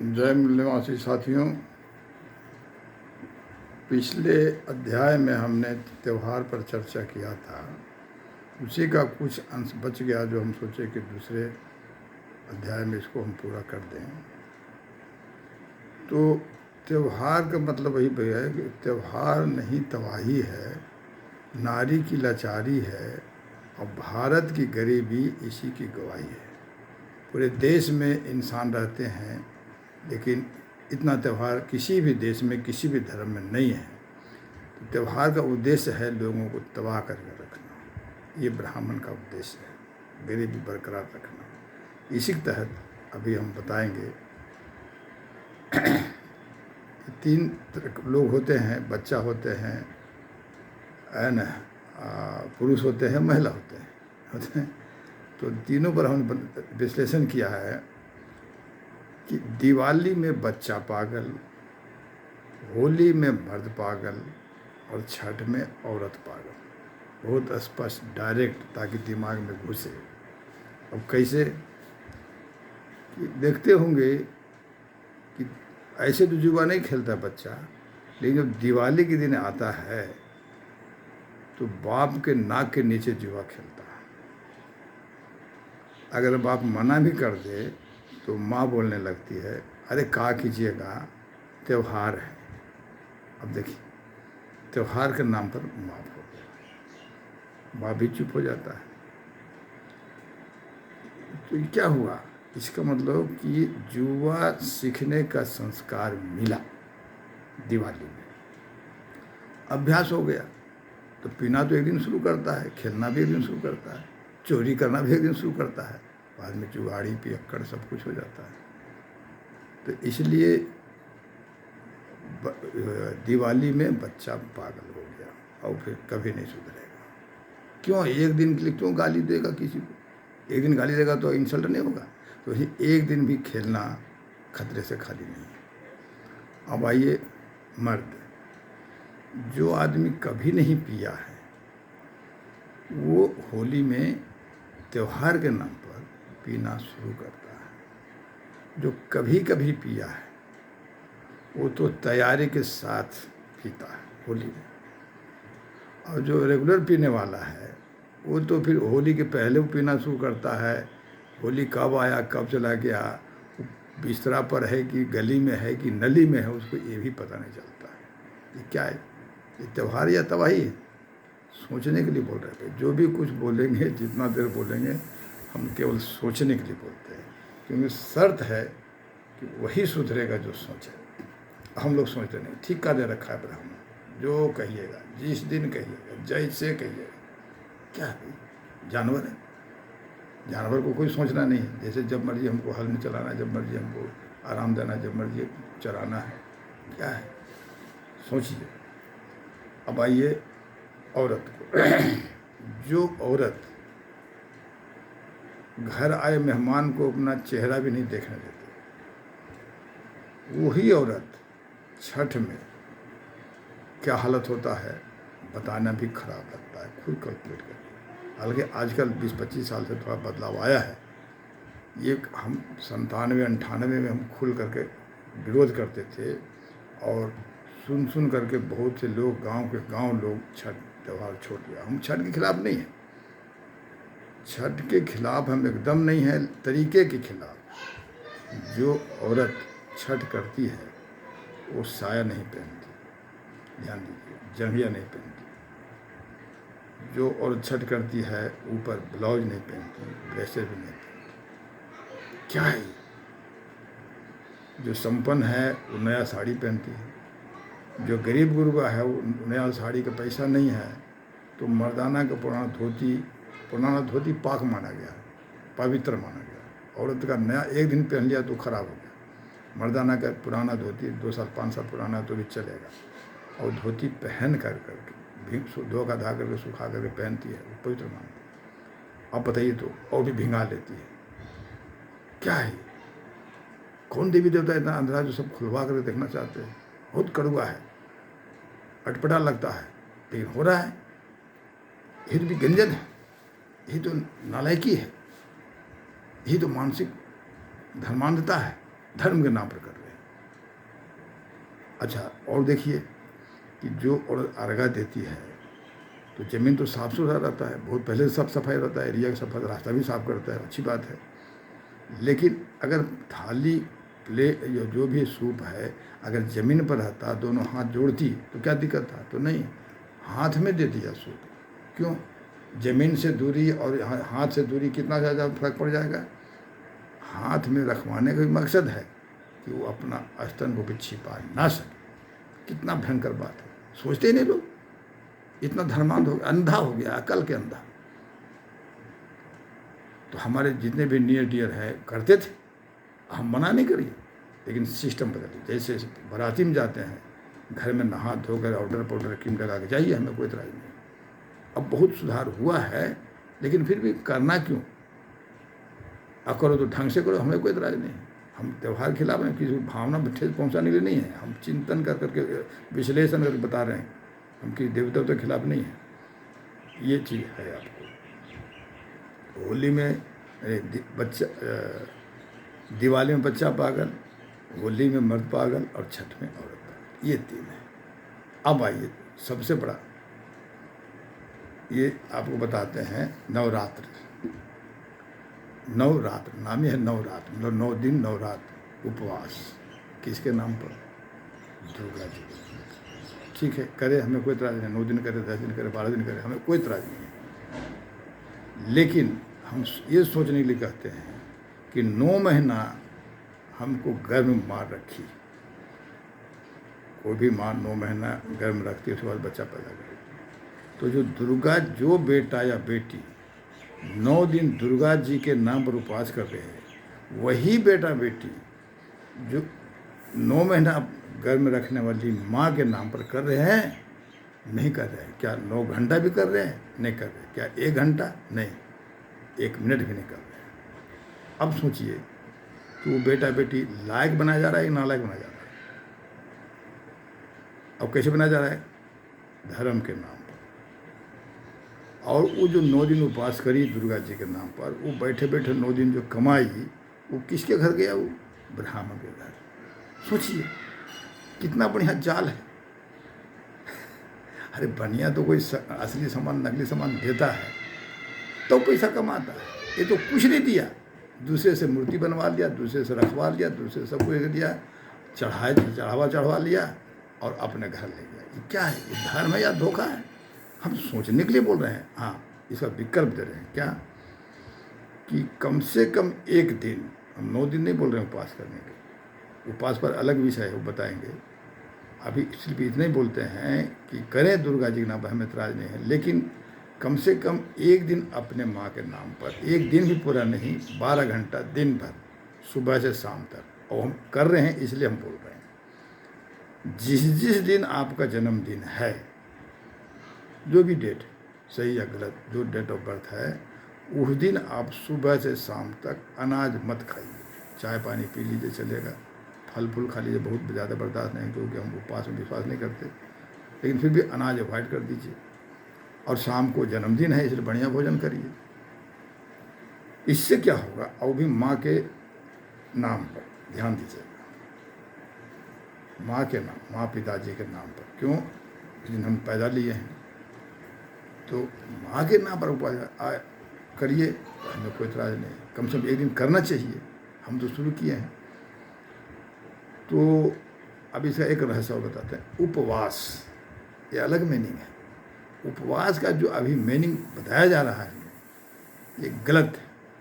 जय मूल्यवासी साथियों, पिछले अध्याय में हमने त्यौहार पर चर्चा किया था। उसी का कुछ अंश बच गया जो हम सोचे कि दूसरे अध्याय में इसको हम पूरा कर दें। तो त्यौहार का मतलब वही भैया है कि त्यौहार नहीं तबाही है, नारी की लाचारी है और भारत की गरीबी इसी की गवाही है। पूरे देश में इंसान रहते हैं, लेकिन इतना त्यौहार किसी भी देश में किसी भी धर्म में नहीं है। तो त्यौहार का उद्देश्य है लोगों को तबाह करके रखना। ये ब्राह्मण का उद्देश्य है, गरीबी बरकरार रखना। इसी के तहत अभी हम बताएंगे। तीन लोग होते हैं, बच्चा होते हैं, पुरुष होते हैं, महिला होते हैं। तो तीनों पर हमने विश्लेषण किया है कि दिवाली में बच्चा पागल, होली में मर्द पागल और छठ में औरत पागल। बहुत स्पष्ट, डायरेक्ट, ताकि दिमाग में घुसे। अब कैसे कि देखते होंगे कि ऐसे तो जुआ नहीं खेलता बच्चा, लेकिन जब दिवाली के दिन आता है तो बाप के नाक के नीचे जुआ खेलता है। अगर बाप मना भी कर दे तो माँ बोलने लगती है, अरे कहा कीजिएगा, त्यौहार है। अब देखिए, त्यौहार के नाम पर माफ हो गया, बाप भी चुप हो जाता है। तो ये क्या हुआ? इसका मतलब कि जुआ सीखने का संस्कार मिला दिवाली में, अभ्यास हो गया। तो पीना तो एक दिन शुरू करता है, खेलना भी एक दिन शुरू करता है, चोरी करना भी एक दिन शुरू करता है, बाद में जुगाड़ी पियक्कड़ सब कुछ हो जाता है। तो इसलिए दिवाली में बच्चा पागल हो गया और फिर कभी नहीं सुधरेगा। क्यों? एक दिन के लिए क्यों गाली देगा किसी को? एक दिन गाली देगा तो इंसल्ट नहीं होगा? तो एक दिन भी खेलना खतरे से खाली नहीं है। अब आइए मर्द। जो आदमी कभी नहीं पिया है वो होली में त्यौहार के नाम पर पीना शुरू करता है। जो कभी कभी पिया है वो तो तैयारी के साथ पीता है होली में, और जो रेगुलर पीने वाला है वो तो फिर होली के पहले वो पीना शुरू करता है। होली कब आया, कब चला गया, बिस्तरा पर है कि गली में है कि नली में है, उसको ये भी पता नहीं चलता है। ये क्या है? ये त्यौहार या तबाही है? सोचने के लिए बोल रहे थे। जो भी कुछ बोलेंगे, जितना देर बोलेंगे, हम केवल सोचने के लिए बोलते हैं, क्योंकि शर्त है कि वही सुधरेगा जो सोचे। हम लोग सोचते नहीं। ठिक्का दे रखा है ब्राह्मण, जो कहिएगा, जिस दिन कहिएगा, जैसे कहिएगा। क्या है? जानवर है, जानवर को कोई सोचना नहीं है। जैसे जब मर्जी हमको हल में चलाना है, जब मर्जी हमको आराम देना है, जब मर्जी चराना है। क्या है? सोचिए। अब आइए औरत को। जो औरत घर आए मेहमान को अपना चेहरा भी नहीं देखने देती, वही औरत छठ में क्या हालत होता है बताना भी खराब लगता है। खुद कैलकुलेट करिए। हालांकि आजकल 20-25 साल से थोड़ा बदलाव आया है। ये हम 97-98 में हम खुल करके विरोध करते थे, और सुन करके बहुत से लोग, गांव के गांव लोग छठ त्यौहार छोड़ दिया। हम छठ के खिलाफ नहीं हैं, छठ के खिलाफ हम एकदम नहीं हैं, तरीके के खिलाफ। जो औरत छठ करती है वो साया नहीं पहनती, ध्यान दीजिए, जंघिया नहीं पहनती। जो औरत छठ करती है ऊपर ब्लाउज नहीं पहनती, ब्रेसलेट भी नहीं पहनती। क्या है? जो संपन्न है वो नया साड़ी पहनती है। जो गरीब गुरबा है वो नया साड़ी का पैसा नहीं है, तो मर्दाना का पुराना धोती पाक माना गया, पवित्र माना गया। औरत का नया एक दिन पहन लिया तो खराब हो गया। मर्दाना का पुराना धोती 2 साल 5 साल पुराना तो भी चलेगा, और धोती पहन करके भी धो का धा करके सुखा करके पहनती है, वो पवित्र मानती है। अब बताइए तो, और भी भिंगा लेती है। क्या है? कौन देवी देवता इतना अंधेरा जो सब खुलवा करके देखना चाहते हैं? बहुत कड़वा है, अटपटा लगता है, लेकिन हो रहा है। ये तो भी गंजन है, यही तो नालायकी है, यही तो मानसिक धर्मांधता है, धर्म के नाम पर कर अच्छा, और देखिए कि जो औरत अर्घा देती है तो ज़मीन तो साफ़ सुथरा रहता है, बहुत पहले से साफ सफाई रहता है, एरिया का सफाई, रास्ता भी साफ करता है, अच्छी बात है। लेकिन अगर थाली प्ले या जो भी सूप है अगर ज़मीन पर रहता, दोनों हाथ जोड़ती तो क्या दिक्कत था? तो नहीं, हाथ में दे दिया सूप। क्यों? ज़मीन से दूरी और हाथ से दूरी कितना ज़्यादा फर्क पड़ जाएगा। हाथ में रखवाने का भी मकसद है कि वो अपना स्तन को भी छिपा ना सके। कितना भयंकर बात है, सोचते ही नहीं लोग। इतना धर्मांध हो गया, अंधा हो गया, अकल के अंधा। तो हमारे जितने भी नियर डियर है करते थे, हम मना नहीं करिए, लेकिन सिस्टम बदलिए। जैसे बाराती में जाते हैं, घर में नहा धोकर ऑर्डर पाउडर क्रीम लगा के जाइए, हमें कोई इतराज़ नहीं। अब बहुत सुधार हुआ है, लेकिन फिर भी करना क्यों? अब करो तो ढंग से करो, हमें कोई इतराज़ नहीं। हम त्यौहार के खिलाफ हैं, किसी भावना ठेस पहुँचाने के लिए नहीं है। हम चिंतन कर करके विश्लेषण करके बता रहे हैं, हम किसी देवता के खिलाफ नहीं है। ये चीज़ है। आपको होली में बच्चा, दिवाली में बच्चा पागल, होली में मर्द पागल और छठ में औरत पागल, ये तीन है। अब आइए सबसे बड़ा, ये आपको बताते हैं नवरात्र। नवरात्र नाम ही है नवरात्र, मतलब 9 दिन 9 रात उपवास। किसके नाम पर? दुर्गा जी। ठीक है, करे, हमें कोई इतराज़ नहीं। 9 दिन करे, 10 दिन करे, 12 दिन करे, हमें कोई इतराज़ नहीं है। लेकिन हम ये सोचने के लिए कहते हैं कि 9 महीना हमको गर्म मार रखी। कोई भी माँ 9 महीना गर्म रखती है, उसके बाद बच्चा पैदा करे। तो जो दुर्गा, जो बेटा या बेटी 9 दिन दुर्गा जी के नाम पर उपवास कर रहे हैं, वही बेटा बेटी जो 9 महीना गर्म रखने वाली माँ के नाम पर कर रहे हैं, नहीं कर रहे हैं। क्या 9 घंटा भी कर रहे हैं? नहीं कर रहे। क्या 1 घंटा? नहीं, 1 मिनट भी नहीं कर रहे। अब सोचिए कि वो बेटा बेटी लायक बनाया जा रहा है या नालायक बनाया जा रहा है? अब कैसे बनाया जा रहा है? धर्म के नाम पर। और वो जो 9 दिन उपवास करी दुर्गा जी के नाम पर, वो बैठे बैठे 9 दिन जो कमाई, वो किसके घर गया? वो ब्राह्मण के घर। सोचिए कितना बढ़िया जाल है। अरे बनिया तो कोई असली सामान नकली सामान देता है तो पैसा कमाता है। ये तो कुछ नहीं दिया, दूसरे से मूर्ति बनवा लिया, दूसरे से रखवा लिया, दूसरे से सब कुछ दिया, चढ़ावा लिया और अपने घर ले गया। ये क्या है? ये धर्म है या धोखा है? हम सोचने के लिए बोल रहे हैं। हाँ, इसका विकल्प दे रहे हैं। क्या? कि कम से कम 1 दिन, हम 9 दिन नहीं बोल रहे हैं उपवास करने के, उपवास पर अलग विषय है, वो बताएंगे। अभी सिर्फ इतना ही बोलते हैं कि करें दुर्गा जी के नाम पर, हमें इतराज़ नहीं है, लेकिन कम से कम 1 दिन अपने माँ के नाम पर, 1 दिन भी पूरा नहीं, 12 घंटा दिन भर, सुबह से शाम तक। और हम कर रहे हैं इसलिए हम बोल रहे हैं, जिस दिन आपका जन्मदिन है, जो भी डेट, सही या गलत, जो डेट ऑफ बर्थ है, उस दिन आप सुबह से शाम तक अनाज मत खाइए। चाय पानी पी लीजिए, चलेगा, फल फूल खा लीजिए, बहुत ज़्यादा बर्दाश्त नहीं, क्योंकि हम उपवास में विश्वास नहीं करते, लेकिन फिर भी अनाज अवॉइड कर दीजिए। और शाम को जन्मदिन है, इसलिए बढ़िया भोजन करिए। इससे क्या होगा? और भी माँ के नाम पर ध्यान दीजिएगा, माँ के नाम, माँ पिताजी के नाम पर। क्यों? इस दिन हम पैदा लिए हैं, तो माँ के नाम पर उपवास करिए, हमें कोई इतराज़ नहीं। कम से कम 1 दिन करना चाहिए, हम तो शुरू किए हैं। तो अब इसका एक रहस्य और बताते हैं। उपवास, ये अलग मीनिंग है। उपवास का जो अभी मीनिंग बताया जा रहा है, ये गलत है।